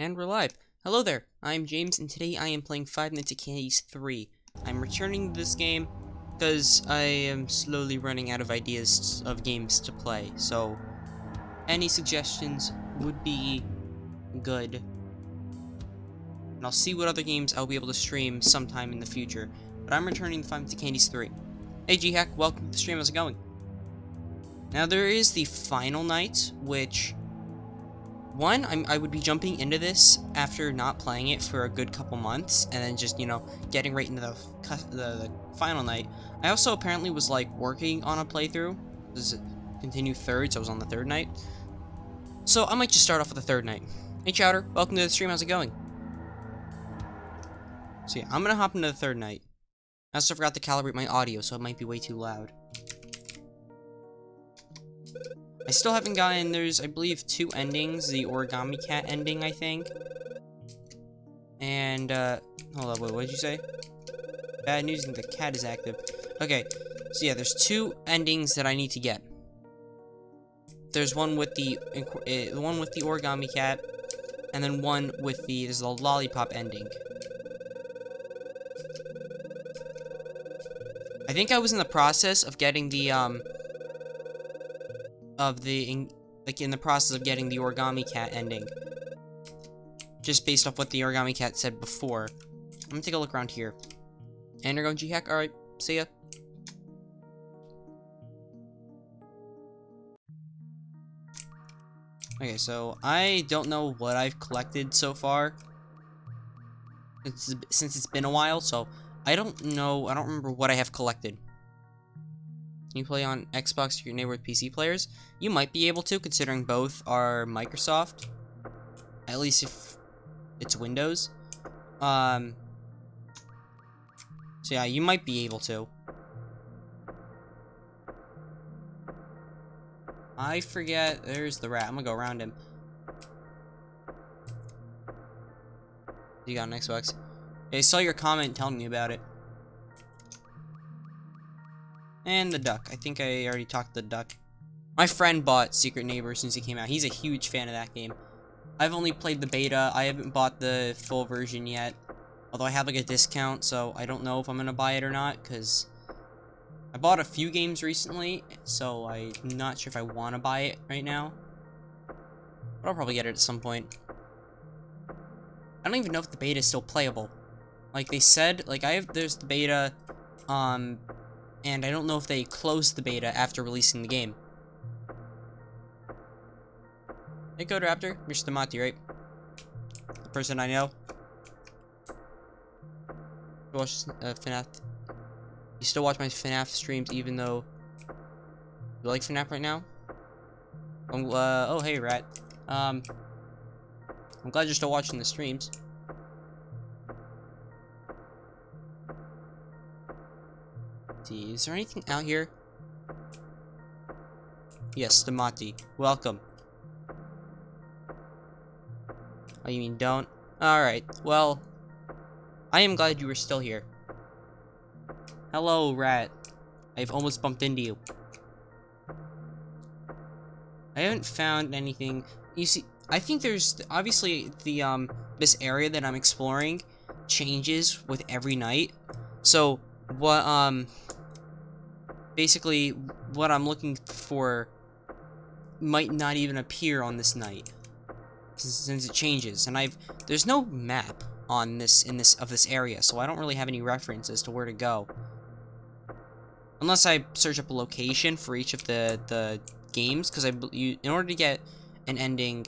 And we're live. Hello there, I'm James, and today I am playing Five Nights at Candy's 3. I'm returning to this game because I am slowly running out of ideas of games to play, so any suggestions would be good. And I'll see what other games I'll be able to stream sometime in the future. But I'm returning to Five Nights at Candy's 3. Hey G-Hack, welcome to the stream, how's it going? Now there is the final night, which... I would be jumping into this after not playing it for a good couple months, and then just, getting right into the final night. I also apparently was, working on a playthrough. This is continue third, so I was on the third night. So I might just start off with the third night. Hey Chowder, welcome to the stream, how's it going? So yeah, I'm gonna hop into the third night. I also forgot to calibrate my audio, so it might be way too loud. I still haven't gotten, there's, I believe, 2 endings. The Origami Cat ending, I think. And, hold on, wait, what did you say? Bad news, the cat is active. Okay, so yeah, there's 2 endings that I need to get. There's one with the Origami Cat, and then one with there's the Lollipop ending. I think I was in the process of getting the, in the process of getting the Origami Cat ending. Just based off what the Origami Cat said before. I'm gonna take a look around here. And you're going G-Hack? Alright, see ya. Okay, so I don't know what I've collected so far. Since it's been a while, so I don't remember what I have collected. Can you play on Xbox or your neighbor with PC players? You might be able to, considering both are Microsoft. At least if it's Windows. So yeah, you might be able to. I forget. There's the rat. I'm gonna go around him. You got an Xbox? I saw your comment telling me about it. And the duck. I think I already talked to the duck. My friend bought Secret Neighbor since he came out. He's a huge fan of that game. I've only played the beta. I haven't bought the full version yet. Although I have a discount, so I don't know if I'm gonna buy it or not, because I bought a few games recently, so I'm not sure if I want to buy it right now. But I'll probably get it at some point. I don't even know if the beta is still playable. Like they said, there's the beta, and I don't know if they closed the beta after releasing the game. Hey, Coderaptor, you're Stamati, right? The person I know. You watch FNAF. You still watch my FNAF streams even though you like FNAF right now? Oh, hey, Rat. I'm glad you're still watching the streams. Is there anything out here? Yes, Stamati. Welcome. Oh, you mean don't? Alright, well, I am glad you were still here. Hello, Rat. I've almost bumped into you. I haven't found anything. You see, I think there's, obviously, this area that I'm exploring changes with every night. So, basically, what I'm looking for might not even appear on this night. Since it changes, and there's no map on this area, so I don't really have any reference as to where to go. Unless I search up a location for each of the games, because in order to get an ending,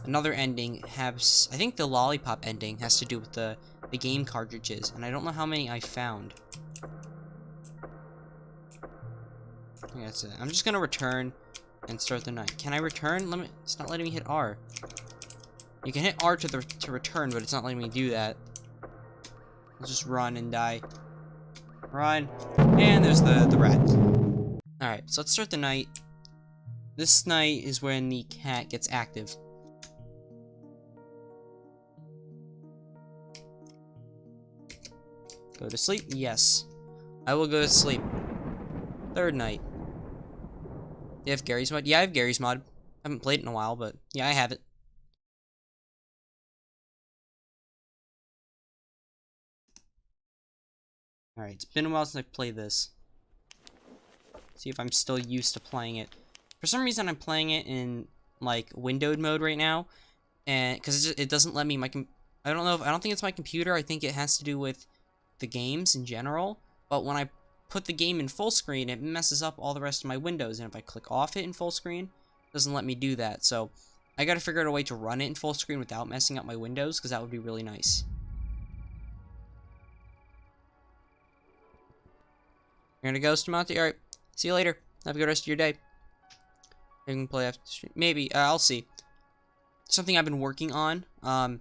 another ending has, I think the Lollipop ending has to do with the game cartridges, and I don't know how many I found. I think that's it. I'm just gonna return and start the night. Can I return? It's not letting me hit R. You can hit R to return, but it's not letting me do that. Let's just run and die. Run. And there's the rat. Alright, so let's start the night. This night is when the cat gets active. Go to sleep? Yes. I will go to sleep. Third night. You have Garry's Mod? Yeah, I have Garry's Mod. I haven't played it in a while, but yeah, I have it. Alright, it's been a while since I've played this. See if I'm still used to playing it. For some reason, I'm playing it in, like, windowed mode right now. And, because it doesn't let me, I don't know if, I don't think it's my computer. I think it has to do with the games in general. But when I put the game in full screen, it messes up all the rest of my windows. And if I click off it in full screen, it doesn't let me do that. So, I gotta figure out a way to run it in full screen without messing up my windows, because that would be really nice. You're gonna ghost him out there? Alright. See you later. Have a good rest of your day. You can play after the stream. Maybe. I'll see. Something I've been working on, that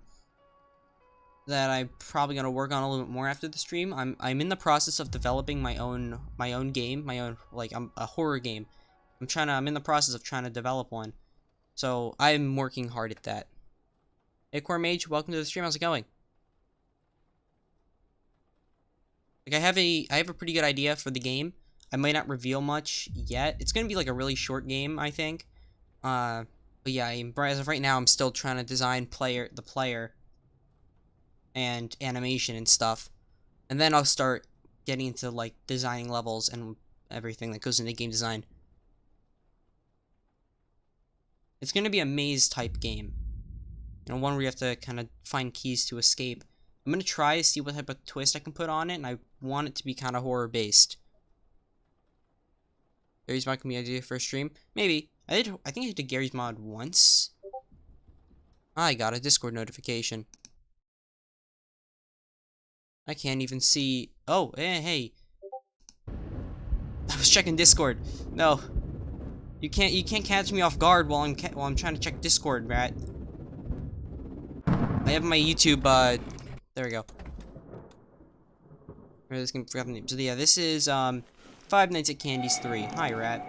I'm probably gonna work on a little bit more after the stream. I'm in the process of developing my own game, like a horror game. I'm in the process of trying to develop one. So I'm working hard at that. Hey Core Mage, welcome to the stream. How's it going? Like I have a pretty good idea for the game. I might not reveal much yet. It's gonna be like a really short game, I think. But yeah, as of right now, I'm still trying to design the player and animation and stuff. And then I'll start getting into like designing levels and everything that goes into game design. It's gonna be a maze type game. You know, one where you have to kind of find keys to escape. I'm gonna try to see what type of twist I can put on it, and I want it to be kind of horror based. Gary's Mod can be an idea for a stream. Maybe. I think I did Gary's Mod once. I got a Discord notification. I can't even see. Oh, hey. I was checking Discord. No. You can't catch me off guard while I'm trying to check Discord, Rat. I have my YouTube, there we go. This game, forgot the name. So yeah, this is, Five Nights at Candy's 3. Hi, Rat.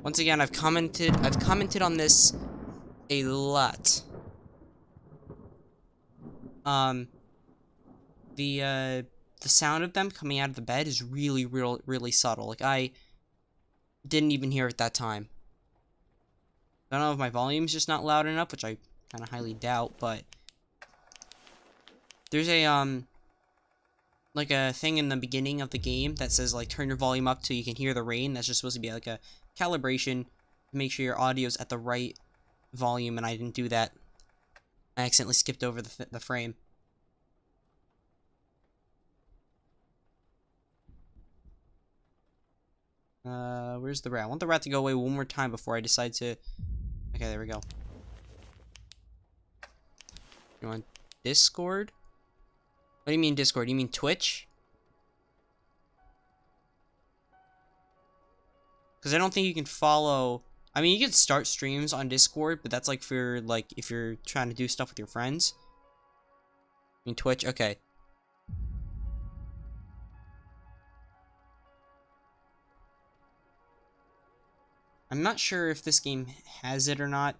Once again, I've commented on this a lot. The sound of them coming out of the bed is really subtle. Like, I didn't even hear it that time. I don't know if my volume's just not loud enough, which I kind of highly doubt, but there's a, like a thing in the beginning of the game that says, like, turn your volume up till you can hear the rain. That's just supposed to be, like, a calibration to make sure your audio's at the right volume, and I didn't do that. I accidentally skipped over the frame. Where's the rat? I want the rat to go away one more time before I decide to... Okay, there we go. You want Discord? What do you mean Discord? You mean Twitch? Because I don't think you can follow... I mean, you can start streams on Discord, but that's like for, like, if you're trying to do stuff with your friends. I mean, Twitch? Okay. I'm not sure if this game has it or not.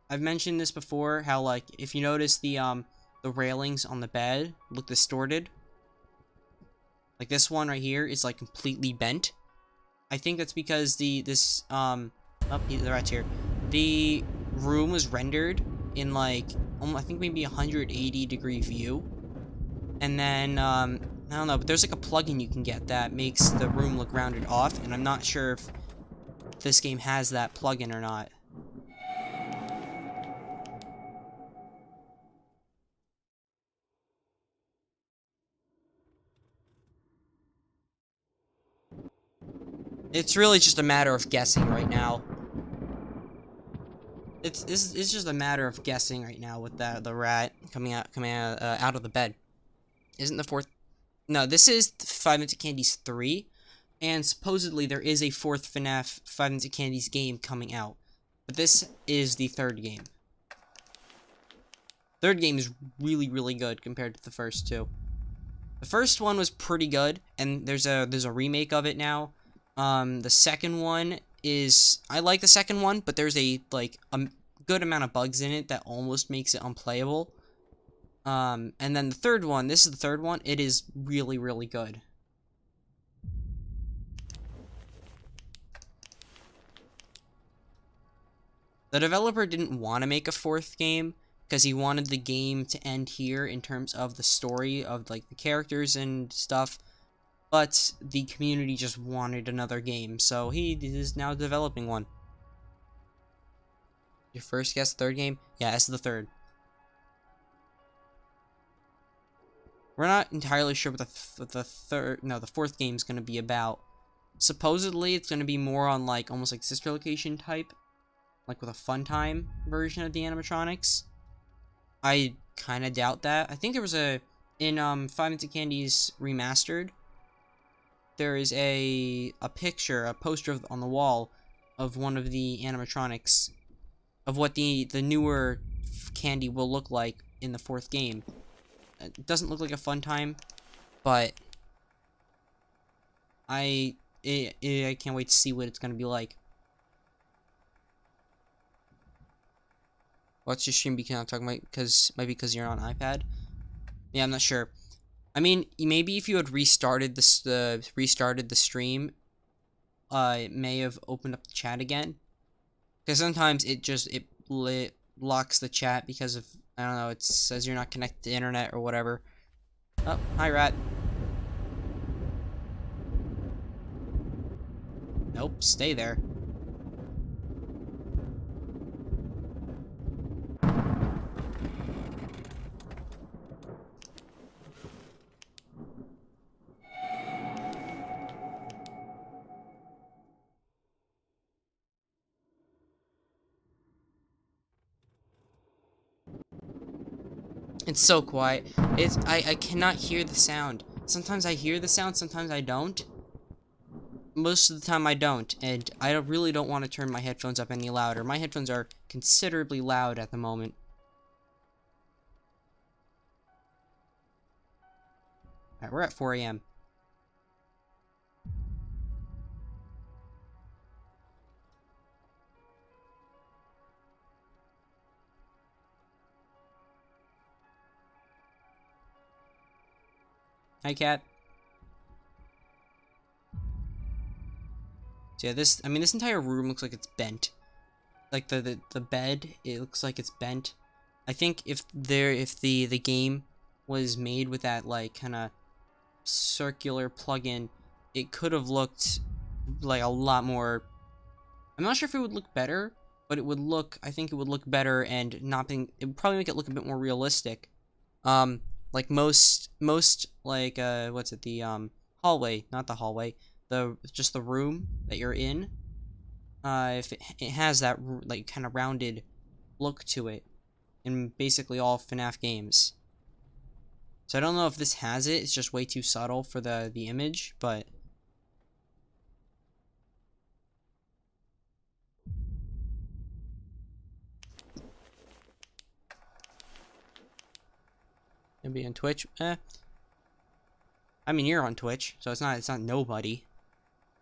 I've mentioned this before, how, like, if you notice the railings on the bed look distorted. Like, this one right here is, like, completely bent. I think that's because the rat's here. The room was rendered in, like, I think maybe 180-degree view. And then, I don't know, but there's, like, a plugin you can get that makes the room look rounded off, and I'm not sure if this game has that plugin or not. It's really just a matter of guessing right now. It's just a matter of guessing right now with the rat coming out out of the bed. Isn't the fourth? No, this is Five Nights at Candy's 3, and supposedly there is a fourth FNAF Five Nights at Candy's game coming out, but this is the third game. Third game is really good compared to the first two. The first one was pretty good, and there's a remake of it now. The second one is... I like the second one, but there's a good amount of bugs in it that almost makes it unplayable. And then the third one, this is the third one, it is really good. The developer didn't want to make a 4th game because he wanted the game to end here in terms of the story of like the characters and stuff, but the community just wanted another game, so he is now developing one. Your first guess, 3rd game? Yeah, it's the 3rd. We're not entirely sure what the 4th game is going to be about. Supposedly, it's going to be more on like almost like Sister Location type, like with a fun time version of the animatronics. I kind of doubt that. I think there was in Five Nights at Candy's Remastered, there is a poster on the wall of one of the animatronics of what the newer Candy will look like in the 4th game. It doesn't look like a fun time, but I can't wait to see what it's gonna be like. What's your stream beacon I'm talking about? Because you're on iPad. Yeah, I'm not sure. I mean, maybe if you had restarted the stream, it may have opened up the chat again. Because sometimes it locks the chat because of, I don't know, it says you're not connected to internet or whatever. Oh, hi, rat. Nope, stay there. It's so quiet. I cannot hear the sound. Sometimes I hear the sound, sometimes I don't. Most of the time I don't, and I really don't want to turn my headphones up any louder. My headphones are considerably loud at the moment. Alright, we're at 4 AM. Hi, cat. So yeah, this entire room looks like it's bent. Like the bed, it looks like it's bent. I think if the game was made with that like kind of circular plug-in, it could have looked like a lot more. I'm not sure if it would look better, but I think it would look better and it would probably make it look a bit more realistic. Like most like what's it, the hallway, not the hallway, just the room that you're in, if it has that like kind of rounded look to it in basically all FNAF games. So I don't know if this has it. It's just way too subtle for the image, but maybe on Twitch. I mean, you're on Twitch, so it's not nobody.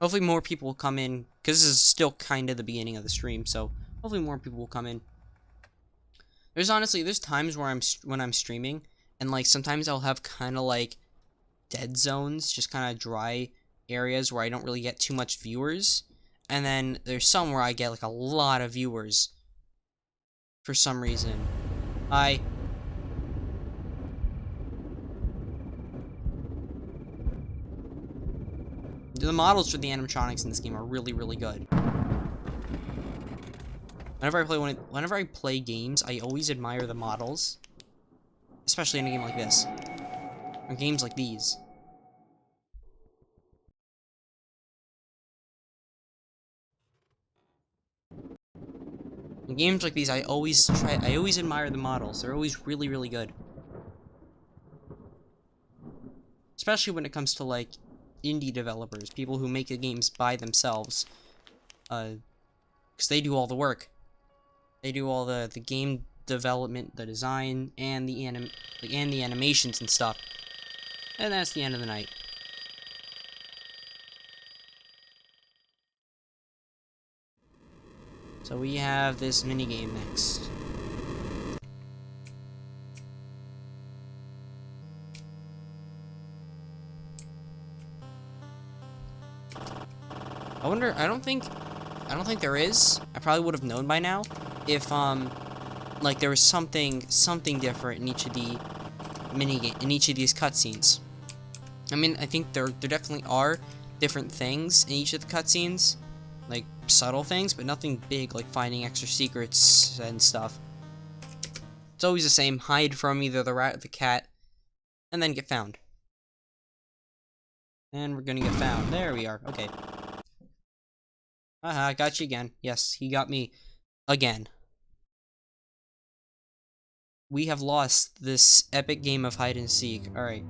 Hopefully more people will come in, because this is still kind of the beginning of the stream, so hopefully more people will come in. There's times where when I'm streaming, and like sometimes I'll have kind of like dead zones, just kind of dry areas where I don't really get too much viewers, and then there's some where I get like a lot of viewers for some reason. The models for the animatronics in this game are really, really good. Whenever I play games, I always admire the models, especially in a game like this, or games like these. In games like these, I always admire the models. They're always really, really good. Especially when it comes to like indie developers, people who make the games by themselves, because they do all the work. They do all the game development, the design, and the animations and stuff. And that's the end of the night. So we have this minigame next. I don't think there is. I probably would have known by now. if like there was something different in each of the in each of these cutscenes. I mean, I think there definitely are different things in each of the cutscenes, like subtle things, but nothing big like finding extra secrets and stuff. It's always the same: hide from either the rat or the cat, and then get found. And we're gonna get found. There we are. Okay. Haha, I got you again. Yes, he got me again. We have lost this epic game of hide and seek. Alright.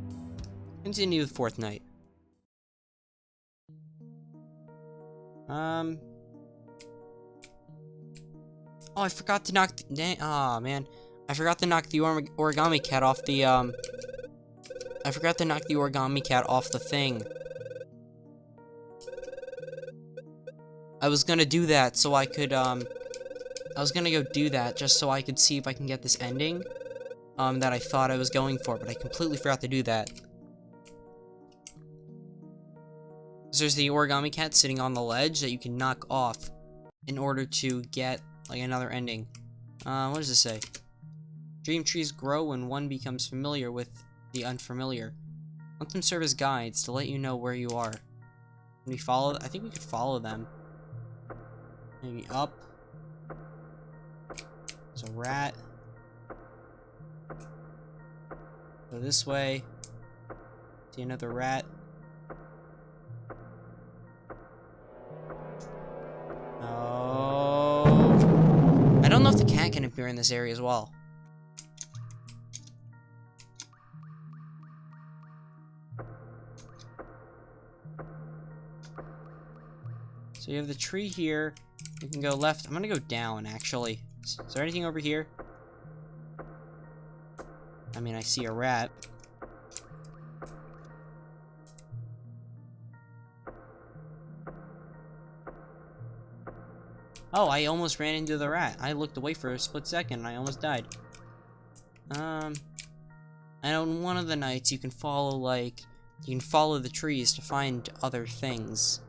Continue with fourth night. Oh, I forgot to knock the... Aw, man. I forgot to knock the origami cat off the, I forgot to knock the origami cat off the thing. I was gonna do that so I could, I was gonna go do that just so I could see if I can get this ending, that I thought I was going for, but I completely forgot to do that. There's the origami cat sitting on the ledge that you can knock off in order to get, like, another ending. What does this say? Dream trees grow when one becomes familiar with the unfamiliar. Let them serve as guides to let you know where you are. Can we follow? I think we could follow them. Maybe up. There's a rat. Go this way. See another rat. Oh. I don't know if the cat can appear in this area as well. So you have the tree here. You can go left. I'm gonna go down, actually. Is there anything over here? I mean, I see a rat. Oh, I almost ran into the rat. I looked away for a split second and I almost died. And on one of the nights you can follow, like, you can follow the trees to find other things.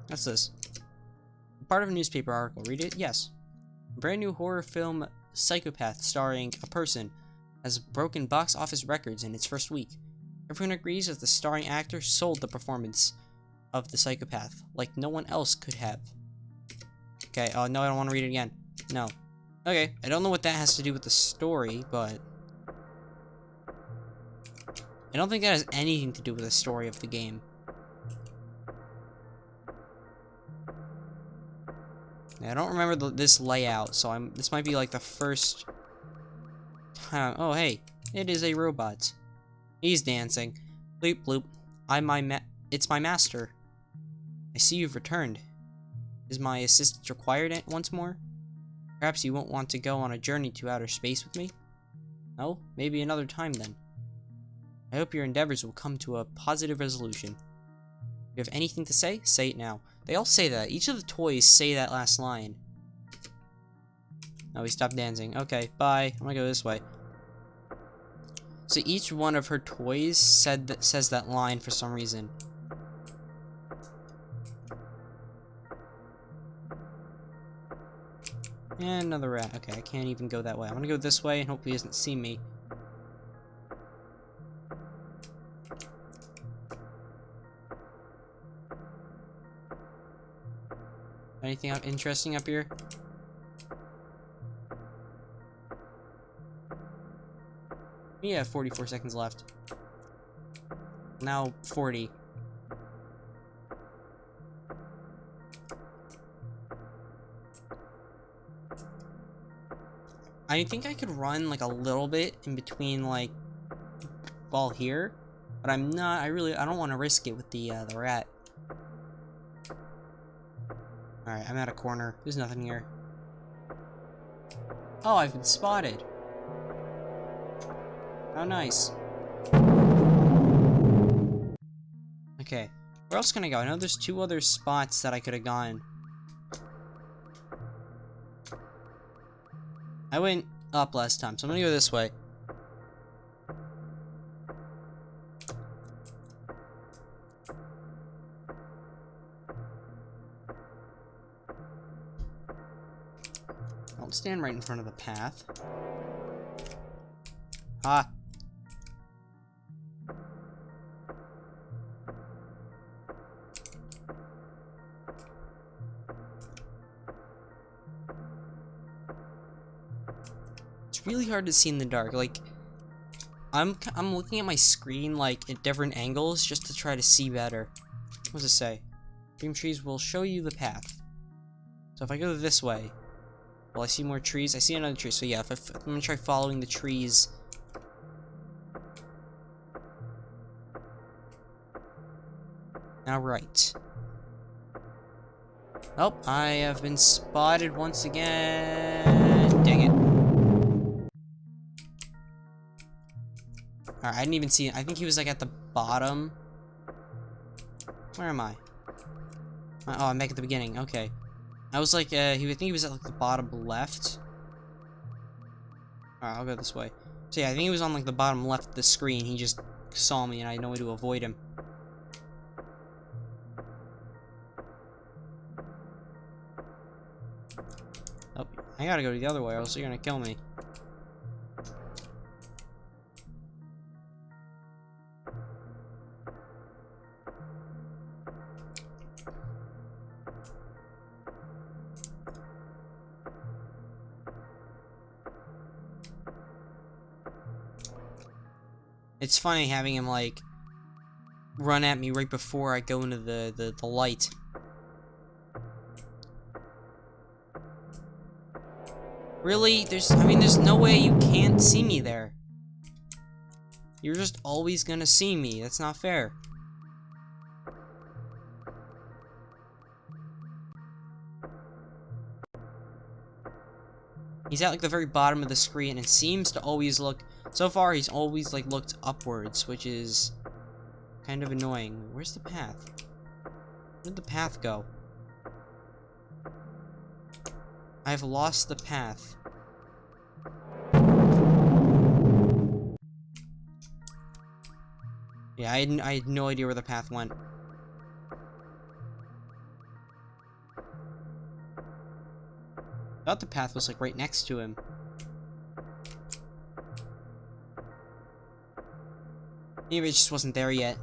What's this? Part of a newspaper article. Read it? Yes. A brand new horror film, Psychopath, starring a person, has broken box office records in its first week. Everyone agrees that the starring actor sold the performance of the psychopath like no one else could have. Okay, oh no, I don't want to read it again. No. Okay, I don't know what that has to do with the story, but I don't think that has anything to do with the story of the game. I don't remember this layout, so this might be like the first time. Oh, hey, it is a robot. He's dancing. Bloop bloop. It's my master. I see you've returned. Is my assistance required once more? Perhaps you won't want to go on a journey to outer space with me? No? Maybe another time then. I hope your endeavors will come to a positive resolution. If you have anything to say, say it now. They all say that. Each of the toys say that last line. Oh, he stopped dancing. Okay, bye. I'm gonna go this way. So each one of her toys says that line for some reason. And another rat. Okay, I can't even go that way. I'm gonna go this way and hopefully he doesn't see me. Anything interesting up here? We have 44 seconds left. Now 40. I think I could run like a little bit in between, like, ball here, but I'm not. I don't want to risk it with the rat. All right, I'm at a corner. There's nothing here. Oh, I've been spotted. How nice. Okay, where else can I go? I know there's two other spots that I could have gone. I went up last time, so I'm gonna go this way. Don't stand right in front of the path. Ah. It's really hard to see in the dark. Like, I'm looking at my screen, like, at different angles just to try to see better. What does it say? Dream trees will show you the path. So if I go this way, will I see more trees? I see another tree. So yeah, I'm gonna try following the trees. Now right. Oh, I have been spotted once again. Dang it. Alright, I didn't even see it. I think he was like at the bottom. Where am I? Oh, I'm back at the beginning. Okay. I was like, I think he was at like the bottom left. Alright, I'll go this way. So yeah, I think he was on like the bottom left of the screen. He just saw me and I had no way to avoid him. Oh, I gotta go the other way, or else you're gonna kill me. It's funny having him, like, run at me right before I go into the light. Really? There's no way you can't see me there. You're just always gonna see me. That's not fair. He's at, like, the very bottom of the screen and seems to always look... So far, he's always, like, looked upwards, which is kind of annoying. Where's the path? Where did the path go? I've lost the path. Yeah, I had no idea where the path went. I thought the path was, like, right next to him. Maybe it just wasn't there yet.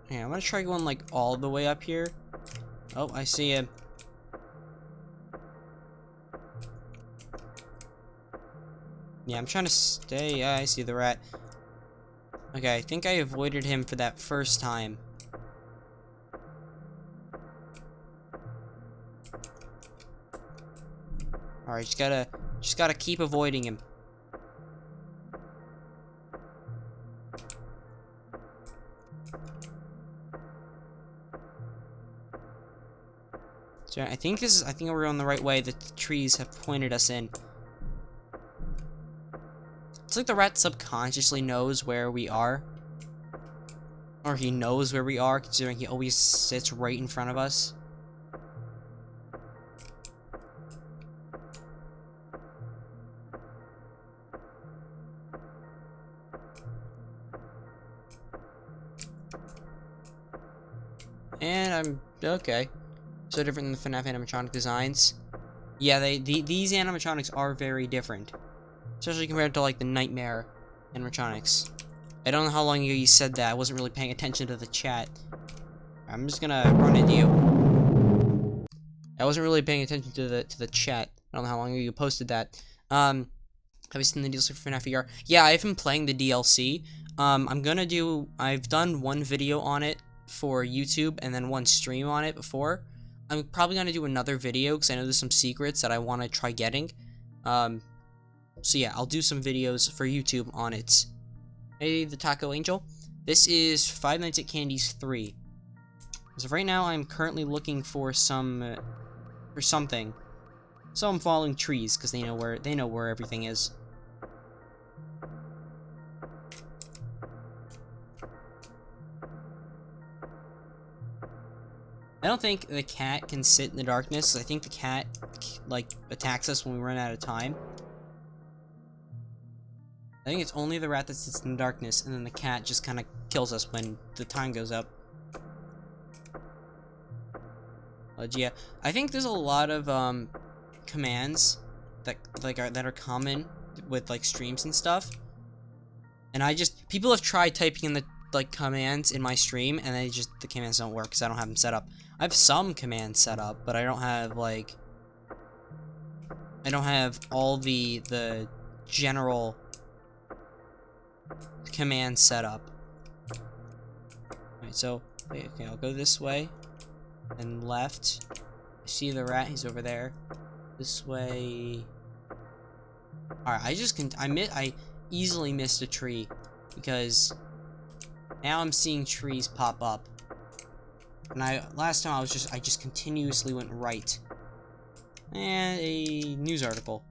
Yeah, I'm gonna try going, like, all the way up here. Oh, I see him. Yeah, I'm trying to stay. Yeah, I see the rat. Okay, I think I avoided him for that first time. Alright, just gotta keep avoiding him. So I think we're on the right way. The trees have pointed us in. It's like the rat subconsciously knows where we are. Or he knows where we are, considering he always sits right in front of us. And I'm okay. So different than the FNAF animatronic designs. Yeah, these animatronics are very different. Especially compared to, like, the Nightmare animatronics. I don't know how long ago you said that. I wasn't really paying attention to the chat. I'm just gonna run into you. I wasn't really paying attention to the chat. I don't know how long ago you posted that. Have you seen the DLC for FNAF VR? Yeah, I've been playing the DLC. I've done one video on it for YouTube and then one stream on it before. I'm probably gonna do another video because I know there's some secrets that I want to try getting. So yeah, I'll do some videos for YouTube on it. Hey, the Taco Angel. This is Five Nights at Candy's 3. As of right now, I'm currently looking for something. So I'm following trees because they know where everything is. I don't think the cat can sit in the darkness. I think the cat, like, attacks us when we run out of time. I think it's only the rat that sits in the darkness, and then the cat just kind of kills us when the time goes up. Yeah, I think there's a lot of commands that are common with like streams and stuff. And people have tried typing in the commands in my stream, and the commands don't work because I don't have them set up. I have some commands set up, but I don't have all the general commands set up. Alright, so okay, I'll go this way and left. I see the rat, he's over there. This way. Alright, I easily missed a tree because now I'm seeing trees pop up. And last time I just continuously went right. And a news article.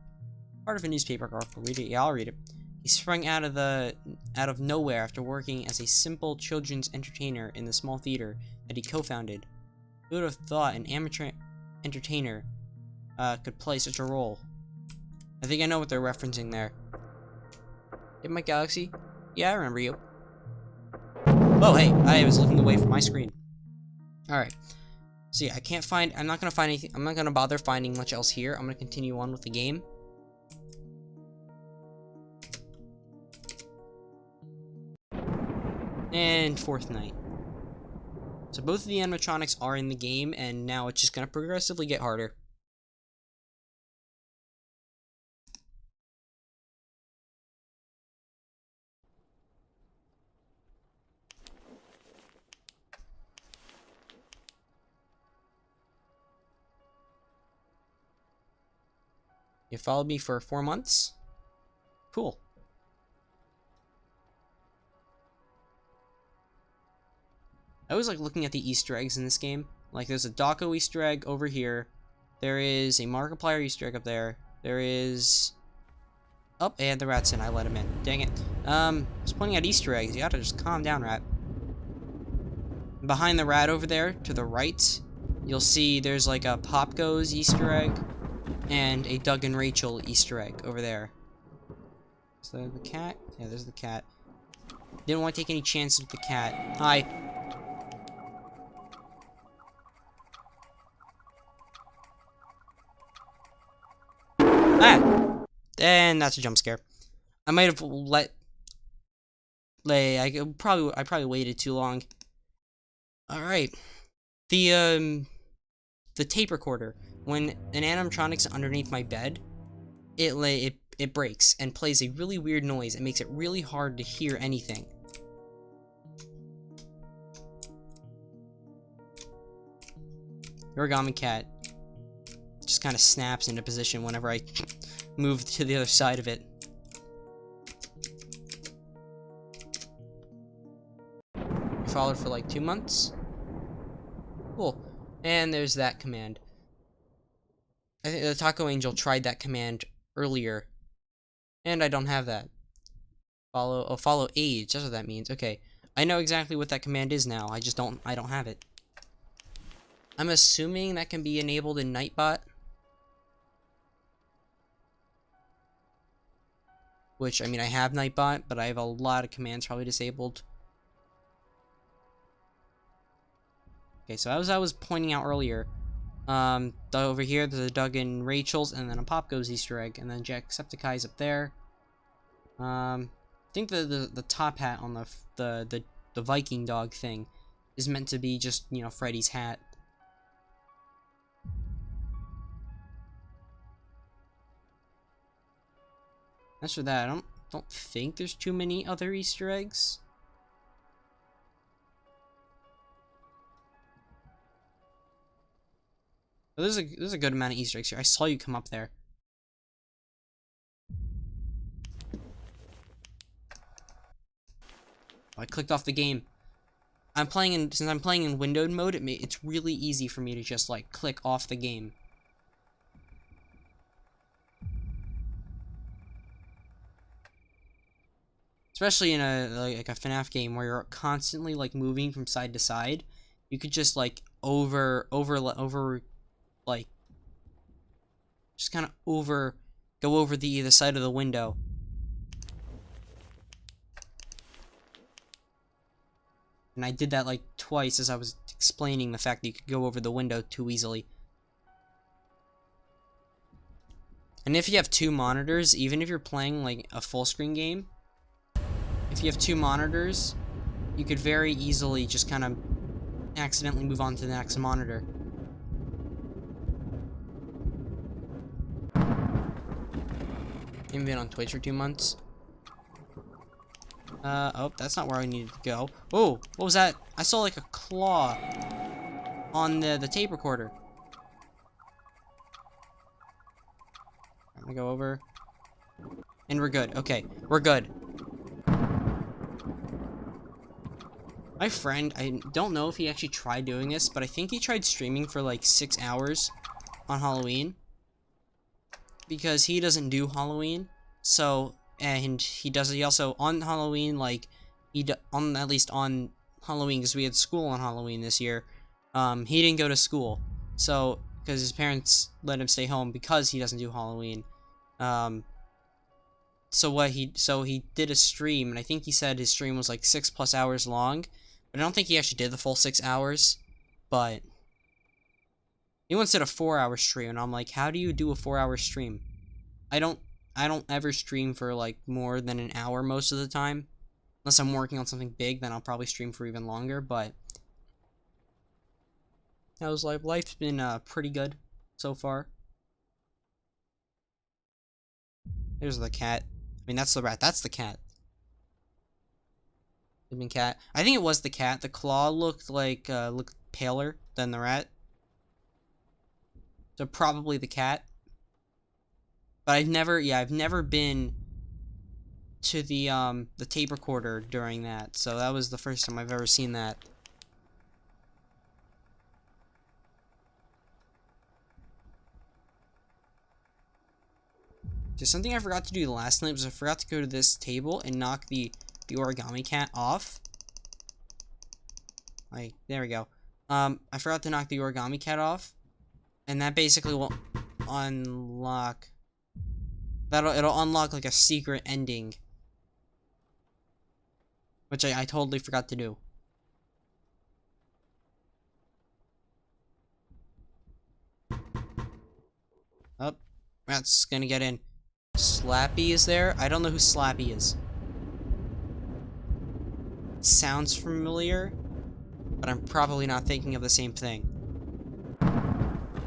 Part of a newspaper article. Read it. Yeah, I'll read it. He sprang out of nowhere after working as a simple children's entertainer in the small theater that he co-founded. Who would have thought an amateur entertainer could play such a role? I think I know what they're referencing there. Get my Galaxy? Yeah, I remember you. Oh, hey, I was looking away from my screen. Alright. So yeah, I'm not gonna find anything. I'm not gonna bother finding much else here. I'm gonna continue on with the game. And fourth night. So both of the animatronics are in the game, and now it's just gonna progressively get harder. You followed me for 4 months? Cool. I always like looking at the Easter eggs in this game. Like, there's a Dawko Easter egg over here. There is a Markiplier Easter egg up there. There is... Oh, and the rat's in. I let him in. Dang it. I was pointing at Easter eggs. You gotta just calm down, rat. Behind the rat over there, to the right, you'll see there's like a Pop Goes Easter egg and a Doug and Rachel Easter egg over there. Is that the cat? Yeah, there's the cat. Didn't want to take any chances with the cat. Hi. Ah! And that's a jump scare. I might have I probably waited too long. Alright. The tape recorder. When an animatronic's underneath my bed, it breaks and plays a really weird noise. It makes it really hard to hear anything. The origami cat just kind of snaps into position whenever I move to the other side of it. You followed for like 2 months? Cool. And there's that command. I think the Taco Angel tried that command earlier. And I don't have that. Follow age, that's what that means. Okay. I know exactly what that command is now. I don't have it. I'm assuming that can be enabled in Nightbot. Which, I mean, I have Nightbot, but I have a lot of commands probably disabled. Okay, so as I was pointing out earlier, over here, there's a Doug and Rachel's, and then a Pop Goes Easter egg, and then Jacksepticeye's up there. I think the top hat on the Viking dog thing is meant to be just, you know, Freddy's hat. As for that, I don't think there's too many other Easter eggs. But there's a good amount of Easter eggs here. I saw you come up there. Oh, I clicked off the game. Since I'm playing in windowed mode, it's really easy for me to just like click off the game. especially in a like a FNAF game where you're constantly like moving from side to side. You could just like like just kind of go over the side of the window. And I did that like twice as I was explaining the fact that you could go over the window too easily. And if you have two monitors, even if you're playing like a full screen game, if you have two monitors, you could very easily just kind of accidentally move on to the next monitor. Haven't been on Twitch for 2 months. Oh, that's not where I needed to go. Oh, what was that? I saw like a claw on the tape recorder. I'm gonna go over. And we're good. Okay, we're good. My friend, I don't know if he actually tried doing this, but I think he tried streaming for like 6 hours on Halloween. Because he doesn't do Halloween. So, and he also, on Halloween, like, at least on Halloween, because we had school on Halloween this year, he didn't go to school. So, because his parents let him stay home because he doesn't do Halloween. So he did a stream, and I think he said his stream was like 6+ hours long. But I don't think he actually did the full 6 hours. But he once did a 4-hour stream, and I'm like, how do you do a 4-hour stream? I don't ever stream for like more than an hour most of the time. Unless I'm working on something big, then I'll probably stream for even longer, but how's life? Life's been pretty good so far. There's the cat. I mean, that's the rat. That's the cat. Living cat. I think it was the cat. The claw looked paler than the rat. So probably the cat. But I've never been to the tape recorder during that. So that was the first time I've ever seen that. Just something I forgot to do last night was I forgot to go to this table and knock the origami cat off. There we go. I forgot to knock the origami cat off, and that basically will unlock. It'll unlock like a secret ending, which I totally forgot to do. Oh, rat's gonna get in. Slappy is there? I don't know who Slappy is. It sounds familiar, but I'm probably not thinking of the same thing.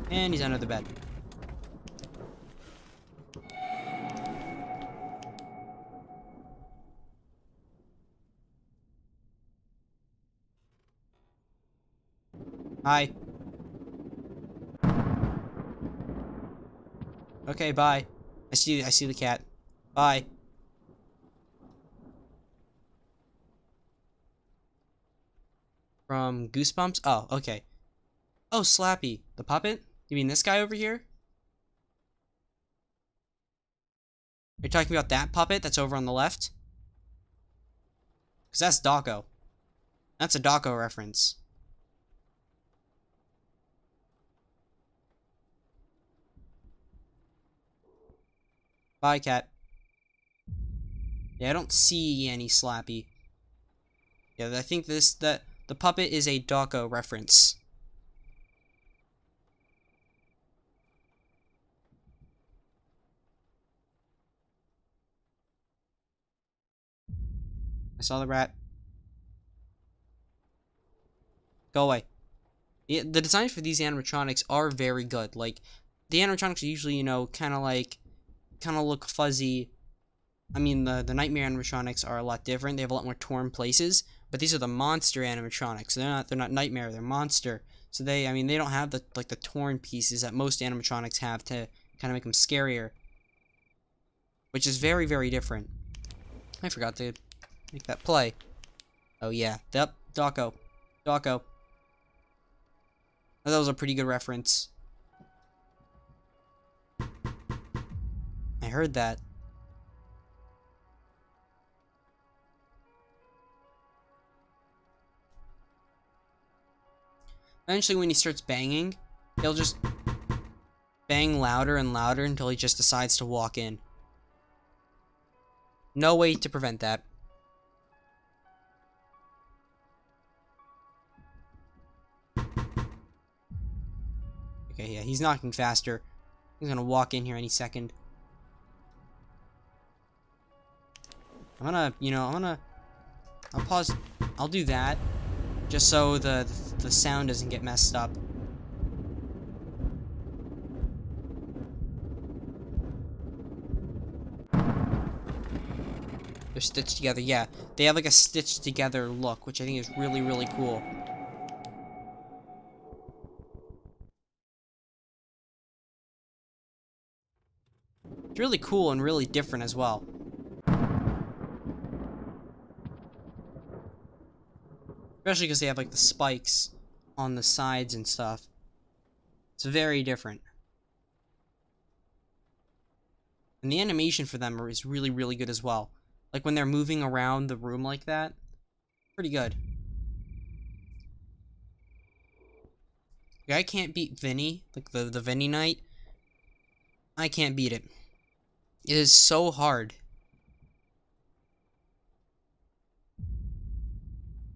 And he's under the bed. Hi. Okay, bye. I see the cat. Bye. From Goosebumps? Oh, okay. Oh, Slappy. The puppet? You mean this guy over here? You're talking about that puppet that's over on the left? Because that's Dawko. That's a Dawko reference. Bye, cat. Yeah, I don't see any Slappy. Yeah, I think the puppet is a Dawko reference. I saw the rat. Go away. The designs for these animatronics are very good. Like, the animatronics are usually, you know, kind of look fuzzy. I mean, the Nightmare animatronics are a lot different. They have a lot more torn places. But these are the monster animatronics. They're not Nightmare. They're monster. So they don't have the torn pieces that most animatronics have to kind of make them scarier. Which is very, very different. I forgot to make that play. Oh yeah. Yep. Dawko. Dawko. That was a pretty good reference. I heard that. Eventually, when he starts banging, he'll just bang louder and louder until he just decides to walk in. No way to prevent that. Okay, yeah, he's knocking faster. He's gonna walk in here any second. I'll pause. I'll do that, just so the sound doesn't get messed up. They're stitched together, yeah. They have like a stitched together look, which I think is really, really cool. It's really cool and really different as well. Especially because they have like the spikes on the sides and stuff. It's very different. And the animation for them is really, really good as well. Like when they're moving around the room like that. Pretty good. I can't beat Vinny, like the Vinny Knight. I can't beat it. It is so hard.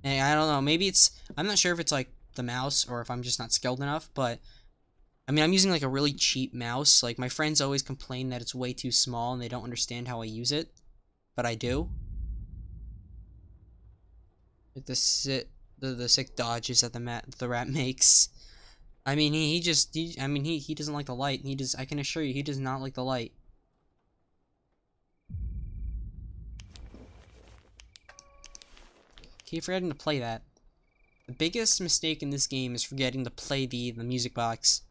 And I don't know, maybe it's... I'm not sure if it's like the mouse or if I'm just not skilled enough, but... I mean, I'm using like a really cheap mouse. Like, my friends always complain that it's way too small and they don't understand how I use it. But I do. Like the sick dodges that the rat makes. I mean, he doesn't like the light. I can assure you, he does not like the light. Keep forgetting to play that. The biggest mistake in this game is forgetting to play the music box.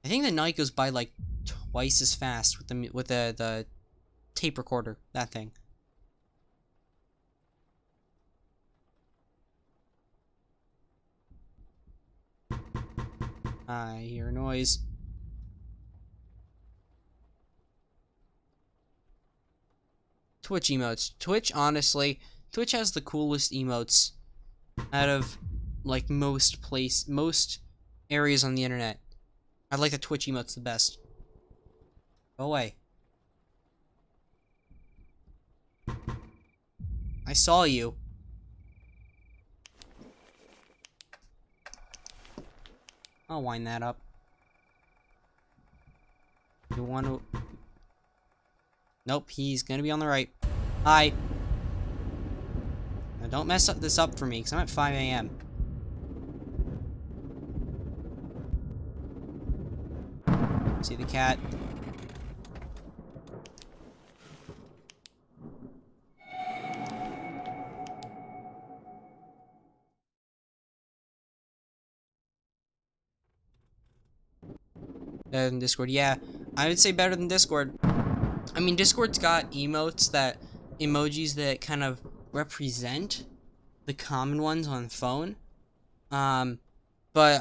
I think the night goes by like twice as fast with the tape recorder, that thing. I hear a noise. Twitch emotes. Twitch, honestly, Twitch has the coolest emotes out of like most areas on the internet. I like the Twitch emotes the best. Go away. I saw you. I'll wind that up. You want to... Nope, he's gonna be on the right. Hi. Now don't mess this up for me, because I'm at 5 a.m. See the cat? Better than Discord. Yeah, I would say better than Discord. I mean, Discord's got emojis that kind of represent the common ones on phone. But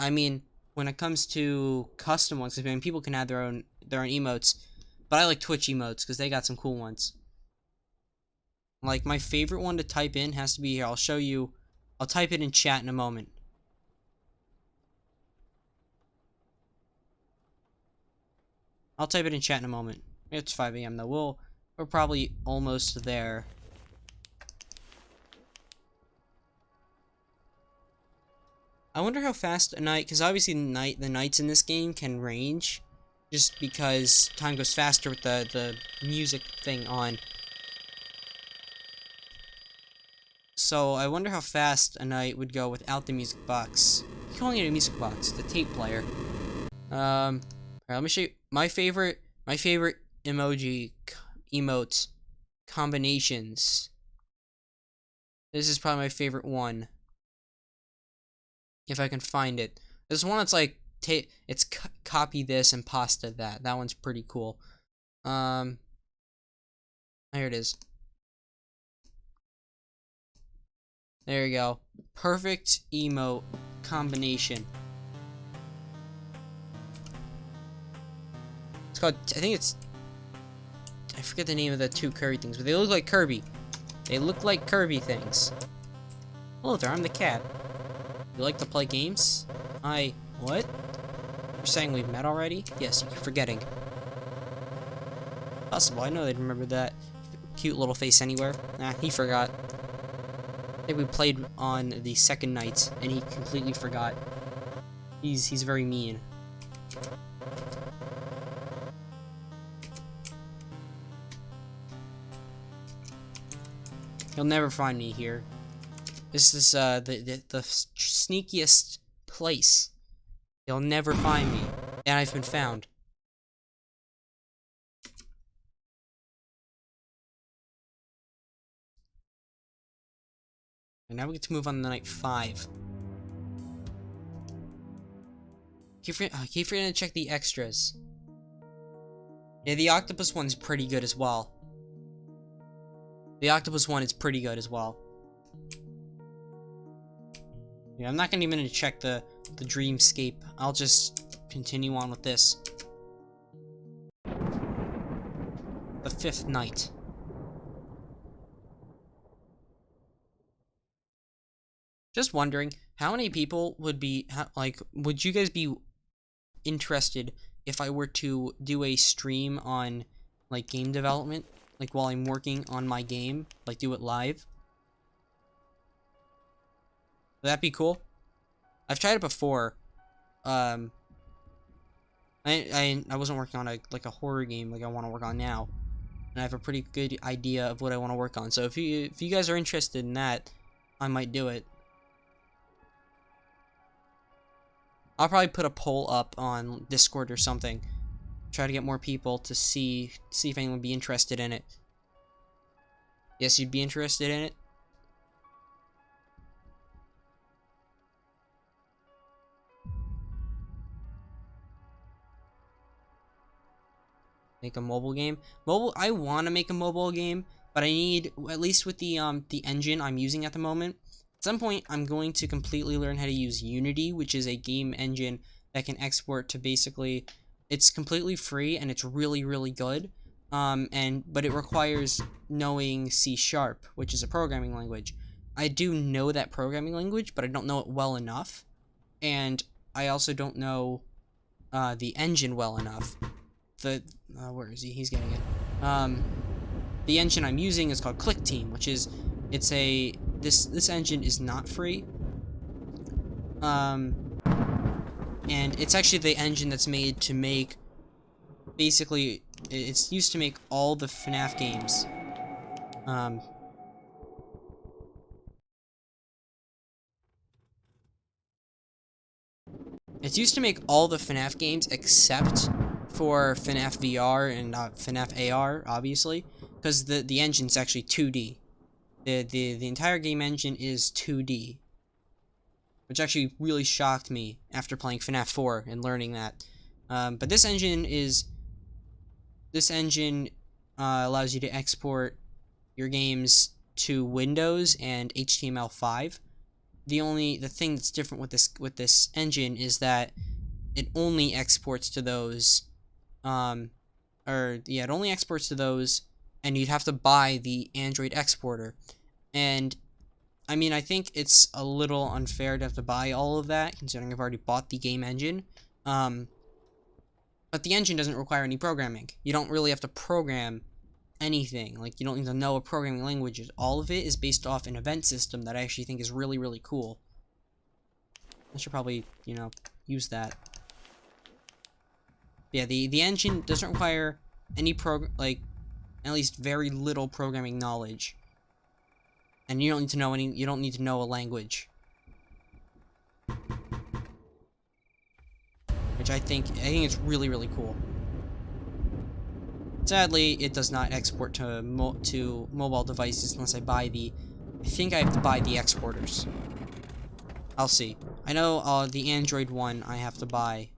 I mean, when it comes to custom ones, I mean, people can add their own emotes. But I like Twitch emotes because they got some cool ones. Like, my favorite one to type in has to be here. I'll show you. I'll type it in chat in a moment. I'll type it in chat in a moment. It's 5 a.m. though. We're probably almost there. I wonder how fast a night, because obviously the nights in this game can range, just because time goes faster with the music thing on. So I wonder how fast a night would go without the music box. I'm calling it a music box, the tape player. Alright, let me show you my favorite emote combinations. This is probably my favorite one. If I can find it. There's one that's like, it's copy this and pasta that. That one's pretty cool. Here it is. There you go. Perfect emote combination. It's called, I forget the name of the two Kirby things, but they look like Kirby. They look like Kirby things. Hello there, I'm the cat. You like to play games? What? You're saying we've met already? Yes, you're forgetting. Possible, I know they'd remember that cute little face anywhere. Nah, he forgot. I think we played on the second night, and he completely forgot. He's very mean. You'll never find me here. This is the sneakiest place. You'll never find me, and I've been found. And now we get to move on to night 5. Keep forgetting to check the extras. Yeah, the octopus one's pretty good as well. The octopus one is pretty good as well. Yeah, I'm not gonna even check the dreamscape. I'll just continue on with this. The 5th night. Just wondering, how many people would be, would you guys be interested if I were to do a stream on, like, game development? Like, while I'm working on my game? Like, do it live? Would that be cool? I've tried it before. I wasn't working on a horror game like I want to work on now. And I have a pretty good idea of what I want to work on. So if you guys are interested in that, I might do it. I'll probably put a poll up on Discord or something. Try to get more people to see if anyone would be interested in it. Yes, you'd be interested in it? Make a mobile game? I want to make a mobile game, but I need, at least with the engine I'm using at the moment, at some point I'm going to completely learn how to use Unity, which is a game engine that can export to basically, it's completely free and it's really, really good. But it requires knowing C#, which is a programming language. I do know that programming language, but I don't know it well enough. And I also don't know the engine well enough. Where is he? He's getting it. The engine I'm using is called ClickTeam, which is, this engine is not free. And it's actually the engine that's made to make, basically, it's used to make all the FNAF games. It's used to make all the FNAF games except for FNAF VR and FNAF AR, obviously, because the engine's actually 2D. The entire game engine is 2D, which actually really shocked me after playing FNAF 4 and learning that. But this engine allows you to export your games to Windows and HTML5. The thing that's different with this engine is that it only exports to those, it only exports to those, and you'd have to buy the Android exporter. And I mean, I think it's a little unfair to have to buy all of that, considering I've already bought the game engine. But the engine doesn't require any programming. You don't really have to program anything. Like, you don't need to know a programming language. All of it is based off an event system that I actually think is really, really cool. I should probably, use that. But yeah, the engine doesn't require any at least very little programming knowledge. And you don't need to know a language. Which I think it's really, really cool. Sadly, it does not export to mobile devices unless I think I have to buy the exporters. I'll see. I know the Android one I have to buy.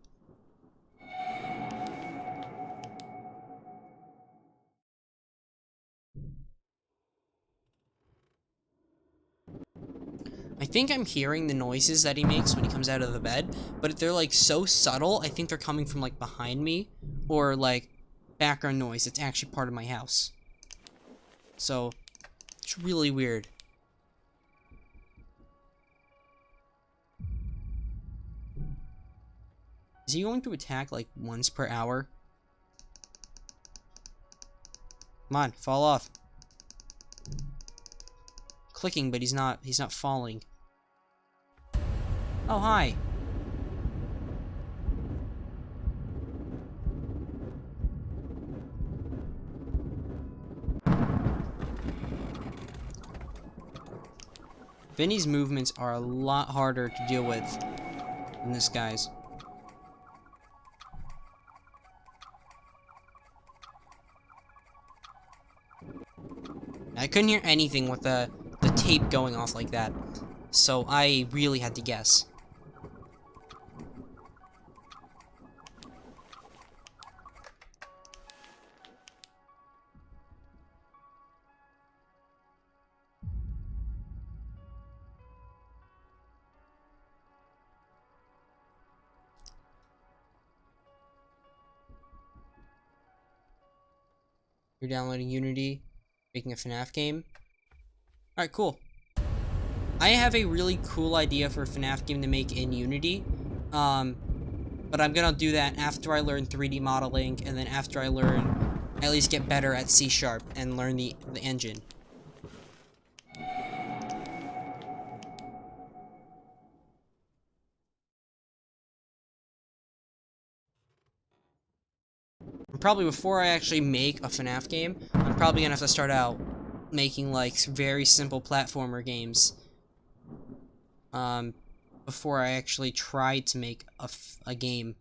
I think I'm hearing the noises that he makes when he comes out of the bed, but they're like so subtle, I think they're coming from like behind me, or like background noise. It's actually part of my house. So, it's really weird. Is he going to attack like once per hour? Come on, fall off. Clicking, but he's not falling. Oh, hi. Vinny's movements are a lot harder to deal with than this guy's. I couldn't hear anything with the tape going off like that, so I really had to guess. You're downloading Unity, making a FNAF game. Alright, cool. I have a really cool idea for a FNAF game to make in Unity. But I'm gonna do that after I learn 3D modeling, and then after I learn, at least get better at C# and learn the engine. Probably before I actually make a FNAF game, I'm probably gonna have to start out making like very simple platformer games. Before I actually try to make a game,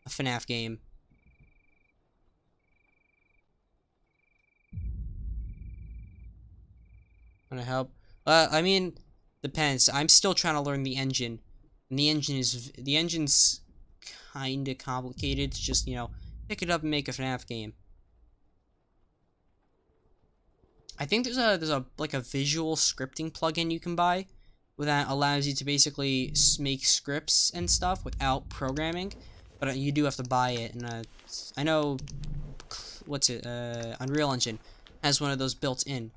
a FNAF game. Wanna help? I mean, depends. I'm still trying to learn the engine, and the engine's kinda complicated to just, you know, pick it up and make a FNAF game. I think there's a like a visual scripting plugin you can buy, that allows you to basically make scripts and stuff without programming, but you do have to buy it. And I know, what's it? Unreal Engine has one of those built in.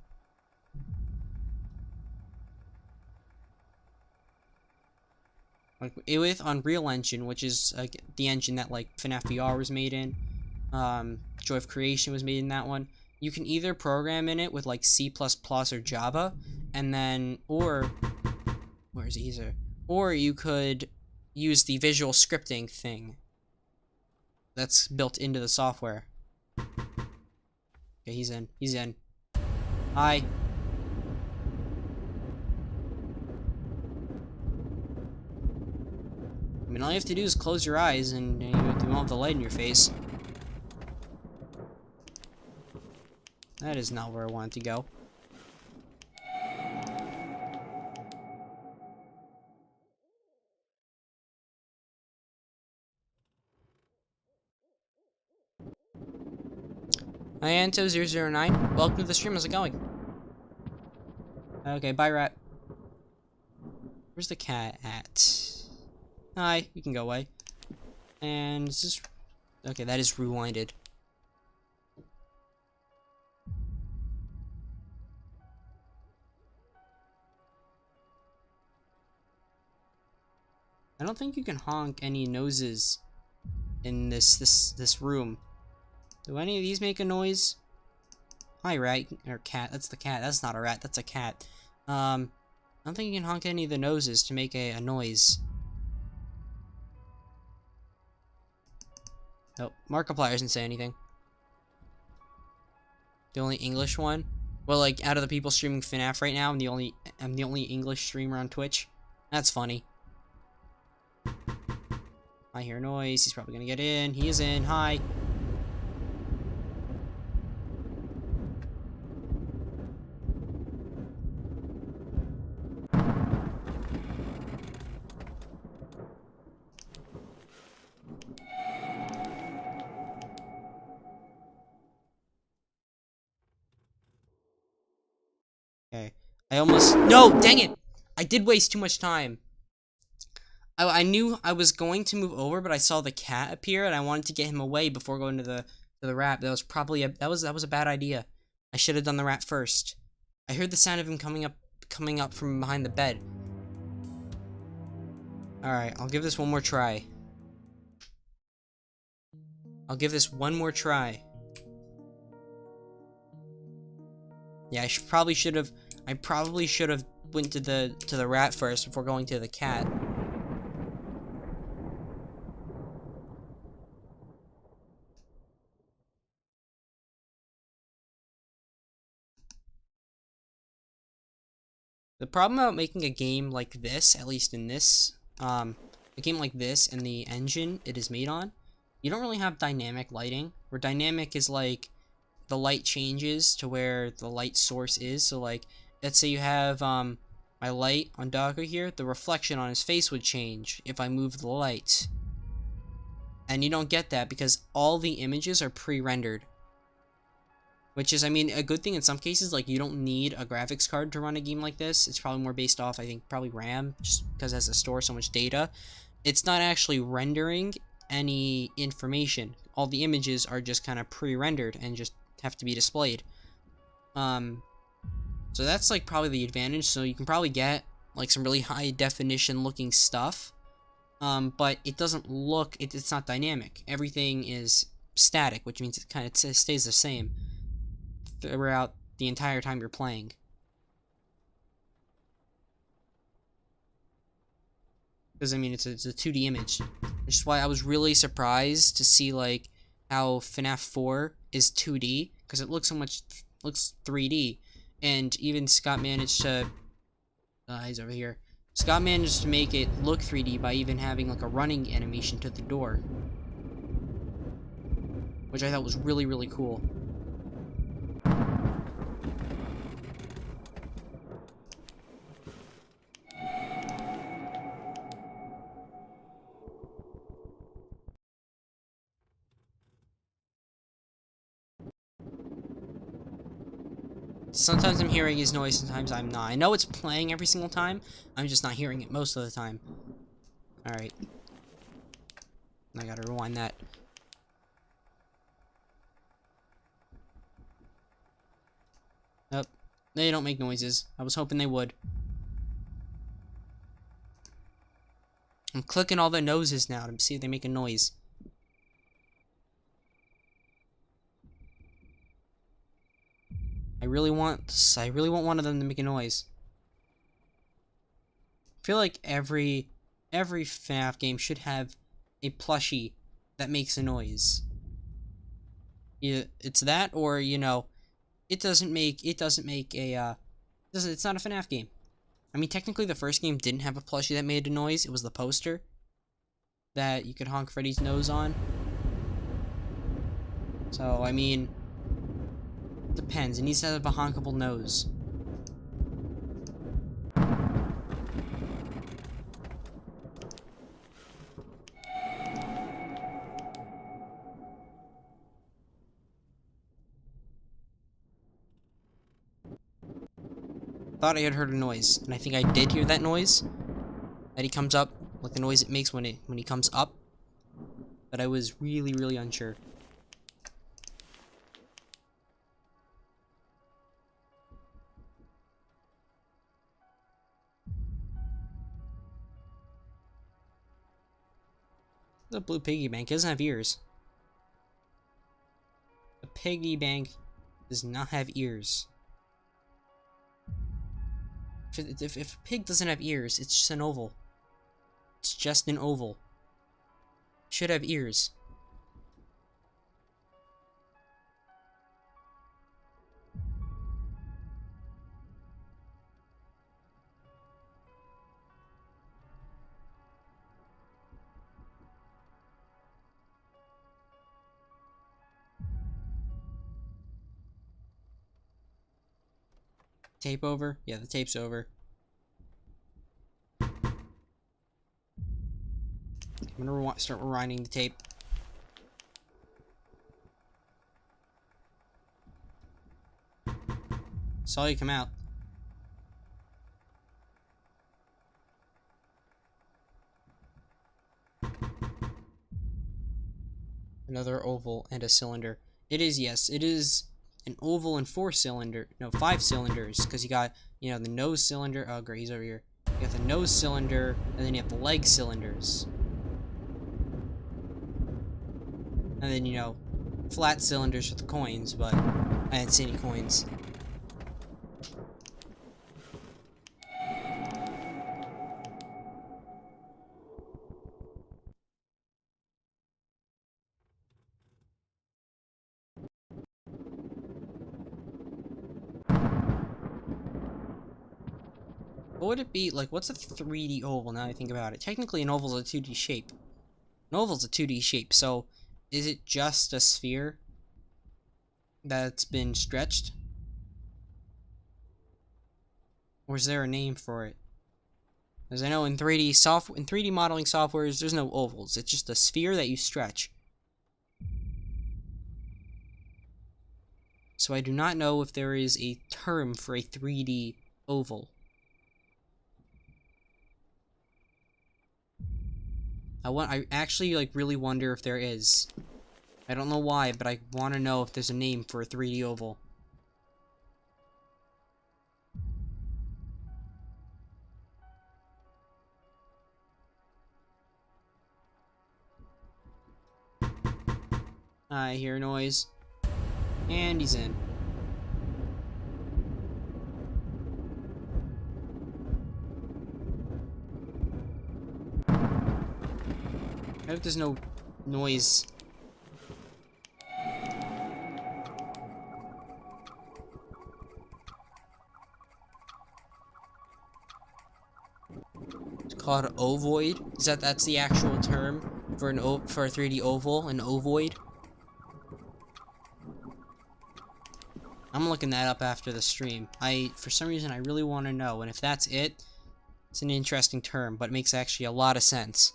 Like with Unreal Engine, which is the engine that like FNAF VR was made in, Joy of Creation was made in that one. You can either program in it with like C++ or Java, and then where is it easier? Or you could use the visual scripting thing that's built into the software. Okay, he's in. He's in. Hi. I mean, all you have to do is close your eyes and you won't have the light in your face. That is not where I wanted to go. Hi, Anto009. Welcome to the stream. How's it going? Okay, bye, rat. Where's the cat at? Hi, you can go away. And is this... Okay, that is rewinded. I don't think you can honk any noses in this room. Do any of these make a noise? Hi, rat. Or cat. That's the cat. That's not a rat. That's a cat. I don't think you can honk any of the noses to make a noise. Nope. Markiplier doesn't say anything. The only English one? Well, like, out of the people streaming FNAF right now, I'm the only English streamer on Twitch. That's funny. I hear noise. He's probably gonna get in. He is in. Hi. Okay. I almost... No! Dang it! I did waste too much time. I knew I was going to move over, but I saw the cat appear, and I wanted to get him away before going to the rat. That was probably that was a bad idea. I should have done the rat first. I heard the sound of him coming up from behind the bed. Alright, I'll give this one more try. I'll give this one more try. Yeah, I probably should have went to the rat first before going to the cat. The problem about making a game like this, at least in this, a game like this and the engine it is made on, you don't really have dynamic lighting. Where dynamic is like the light changes to where the light source is. So like, let's say you have my light on Doggo here, the reflection on his face would change if I move the light. And you don't get that because all the images are pre-rendered. Which is, I mean, a good thing in some cases. Like, you don't need a graphics card to run a game like this. It's probably more based off, I think, probably RAM, just because it has to store so much data. It's not actually rendering any information. All the images are just kind of pre-rendered and just have to be displayed. So that's, like, probably the advantage. So you can probably get, like, some really high definition looking stuff. But it doesn't look, it's not dynamic. Everything is static, which means it kind of stays the same throughout the entire time you're playing. Because, I mean, it's a 2D image. Which is why I was really surprised to see, like, how FNAF 4 is 2D. Because it looks 3D. And even Scott managed to... he's over here. Scott managed to make it look 3D by even having, like, a running animation to the door. Which I thought was really, really cool. Sometimes I'm hearing his noise, sometimes I'm not. I know it's playing every single time, I'm just not hearing it most of the time. Alright. I gotta rewind that. Nope. They don't make noises. I was hoping they would. I'm clicking all the noses now to see if they make a noise. I really want one of them to make a noise. I feel like every FNAF game should have a plushie that makes a noise. Yeah, it's that, or you know, it's not a FNAF game. I mean, technically the first game didn't have a plushie that made a noise. It was the poster that you could honk Freddy's nose on. So, I mean, depends. It needs to have a honkable nose. Thought I had heard a noise, and I think I did hear that noise. That he comes up, like the noise it makes when he comes up. But I was really, really unsure. The blue piggy bank doesn't have ears. The piggy bank does not have ears. If a pig doesn't have ears, it's just an oval. It's just an oval. It should have ears. Tape over? Yeah, the tape's over. I'm gonna start rewinding the tape. Saw you come out. Another oval and a cylinder. It is, yes, it is an oval and 5 cylinders, because you got, you know, the nose cylinder. Oh, great, he's over here. You got the nose cylinder, and then you have the leg cylinders. And then, you know, flat cylinders with coins, but I didn't see any coins. What would it be? Like, what's a 3D oval now I think about it? Technically, an oval is a 2D shape. An oval's a 2D shape, so is it just a sphere that's been stretched? Or is there a name for it? As I know in 3D modeling softwares, there's no ovals. It's just a sphere that you stretch. So I do not know if there is a term for a 3D oval. I actually like really wonder if there is. I don't know why, but I want to know if there's a name for a 3D oval. I hear a noise. And he's in. I hope there's no noise. It's called ovoid. That's the actual term for for a 3D oval, an ovoid? I'm looking that up after the stream. For some reason, I really want to know, and if that's it, it's an interesting term, but it makes actually a lot of sense.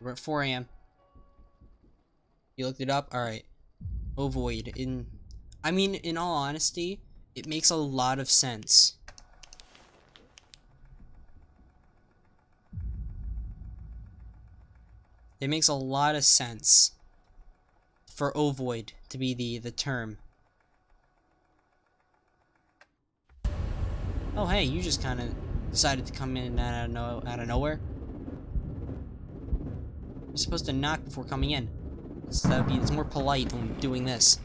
We're at 4 AM. You looked it up? Alright. Ovoid. In all honesty, it makes a lot of sense. It makes a lot of sense for ovoid to be the term. Oh hey, you just kind of decided to come in out of nowhere. You're supposed to knock before coming in. So it's more polite when doing this.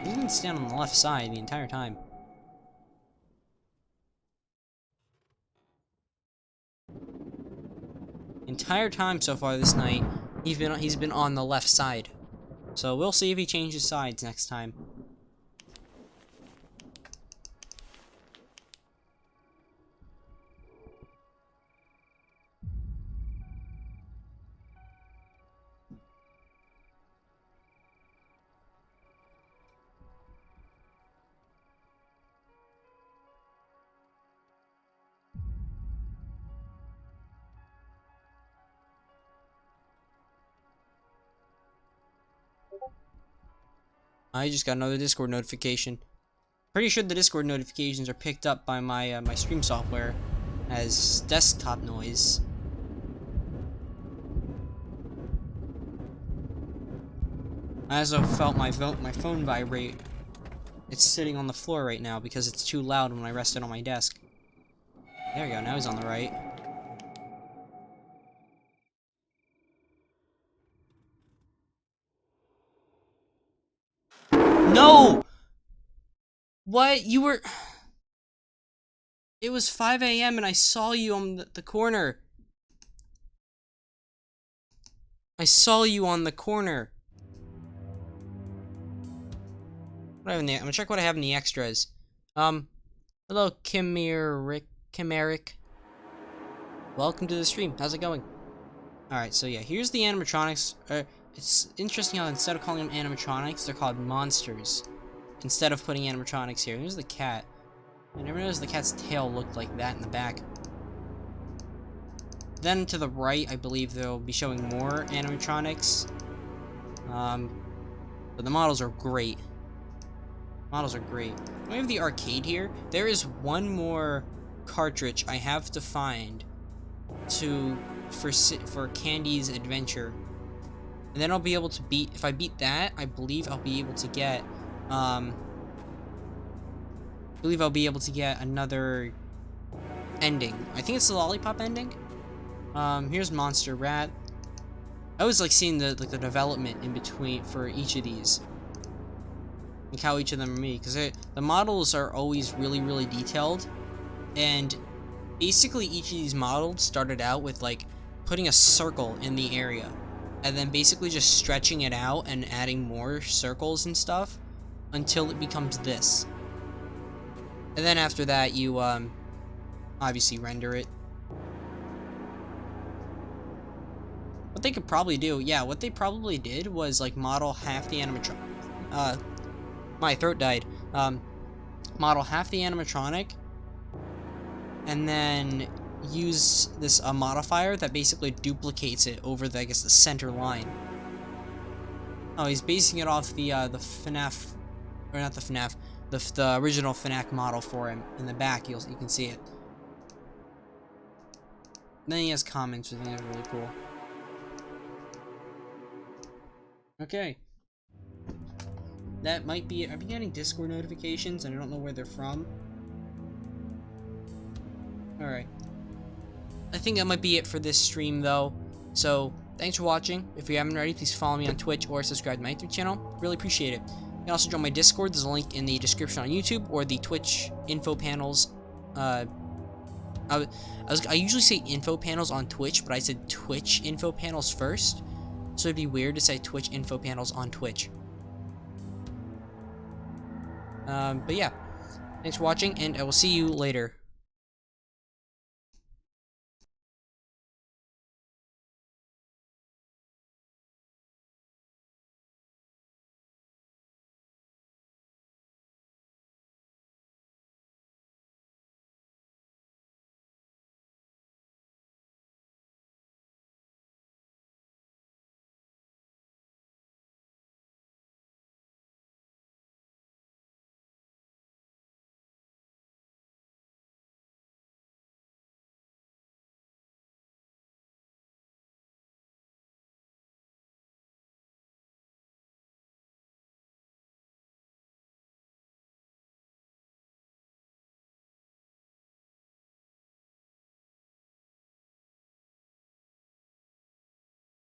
You can stand on the left side the entire time. Entire time so far this night, he's been on the left side. So we'll see if he changes sides next time. I just got another Discord notification. Pretty sure the Discord notifications are picked up by my my stream software as desktop noise. I also felt my phone vibrate. It's sitting on the floor right now because it's too loud when I rest it on my desk. There we go, now he's on the right. No! What? You were... It was 5 AM and I saw you on the corner. I saw you on the corner. What do I have in the... I'm gonna check what I have in the extras. Hello, Chimeric. Welcome to the stream. How's it going? Alright, so yeah, here's the animatronics. It's interesting how instead of calling them animatronics, they're called monsters. Instead of putting animatronics here. Here's the cat. I never noticed the cat's tail looked like that in the back. Then to the right, I believe they'll be showing more animatronics. But the models are great. Models are great. We have the arcade here. There is one more cartridge I have to find for Candy's Adventure. And then I'll be able to if I beat that, I believe I'll be able to get, believe I'll be able to get another ending. I think it's the lollipop ending. Here's Monster Rat. I always like seeing the development in between for each of these, like how each of them are made, because the models are always really detailed, and basically each of these models started out with like putting a circle in the area, and then basically just stretching it out and adding more circles and stuff until it becomes this. And then after that, you obviously render it. What they could probably do, yeah, what they probably did was like model half the animatronic. My throat died. Model half the animatronic, and then use this modifier that basically duplicates it over the, I guess, the center line. Oh, he's basing it off the FNAF, or not the FNAF, the original FNAF model for him. In the back, you can see it. And then he has comments, which I think is really cool. Okay. That might be it. I've been getting Discord notifications, and I don't know where they're from. Alright. I think that might be it for this stream, though. So, thanks for watching. If you haven't already, please follow me on Twitch or subscribe to my YouTube channel. Really appreciate it. You can also join my Discord. There's a link in the description on YouTube or the Twitch info panels. I usually say info panels on Twitch, but I said Twitch info panels first. So it'd be weird to say Twitch info panels on Twitch. But yeah, thanks for watching, and I will see you later.